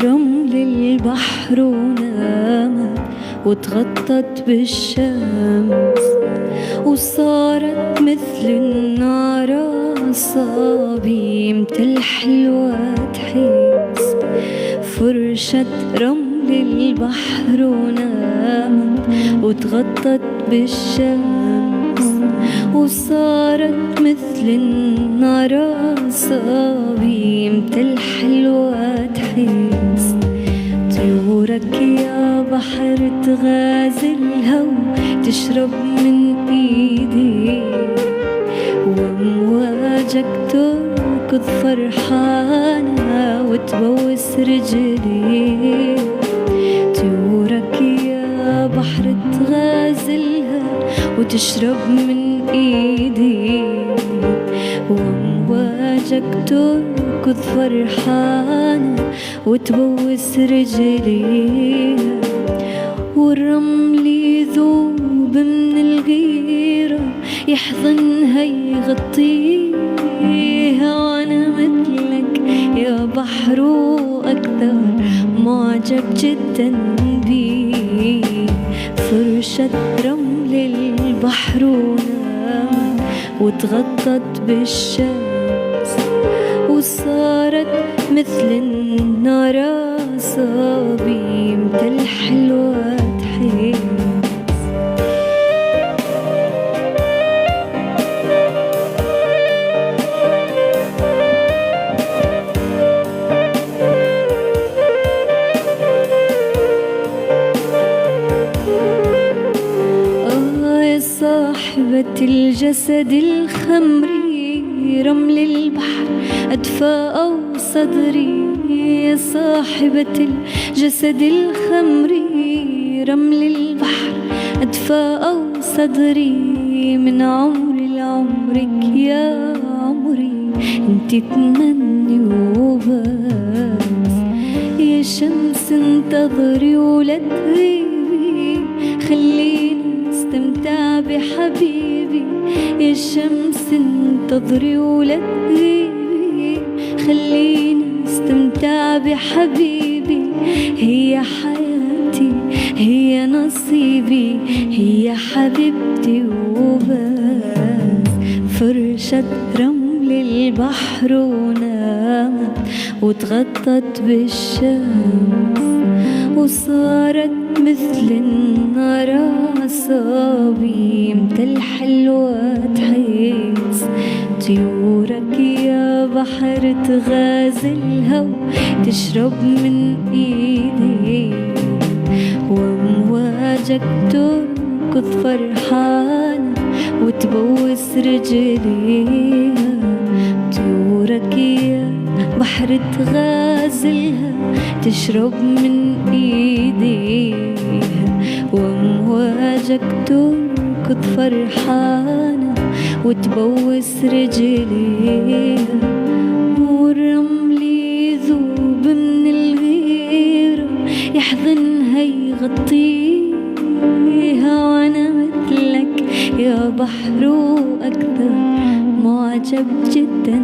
رمل البحر ونامت وتغطت بالشمس، وصارت مثل النار أصابي متى الحلوة تحس. فرشة رمل البحر ونامت وتغطت بالشمس، وصارت مثل النار أصابي متى الحلوة تحس. طيورك يا بحر تغازلها وتشرب من ايدي، وامواجك تركض فرحانة وتبوس رجلي. طيورك يا بحر تغازلها وتشرب من ايدي، وامواجك تركض فرحانة وتبوس رجلي. والرمل يذوب من الغيرة يحضنها يغطيها، وانا مثلك يا بحر واكثر معجب جدا بي. فرشة رمل البحر ونامت وتغطت بالشمس، وصارت مثل النار أصابي متى الحلوة تحس. يا صاحبة الجسد الخمري، رمل البحر أدفى صدري. يا صاحبة الجسد الخمري، رمل البحر أدفى صدري. من عمري لعمرك يا عمري انتي تمني وبس. يا شمس انتظري ولا تغيبي، خليني استمتع بحبيبي. يا شمس انتظري ولا تغيبي، خليني استمتع بحبيبي. هي حياتي هي نصيبي، هي حبيبتي وبس. فرشة رمل البحر ونامت وتغطت بالشمس، وصارت مثل النار أصابي متى الحلوة تحس. طيورك يا بحر تغازلها وتشرب من ايدي، وامواجك تركض فرحانة وتبوس رجلي. طيورك يا بحر تغازلها تشرب من ايدي، وامواجك تركض فرحانة وتبوس رجلي. والرمل يذوب من الغيرة يحضنها يغطيها، وانا مثلك يا بحر واكثر معجب جدا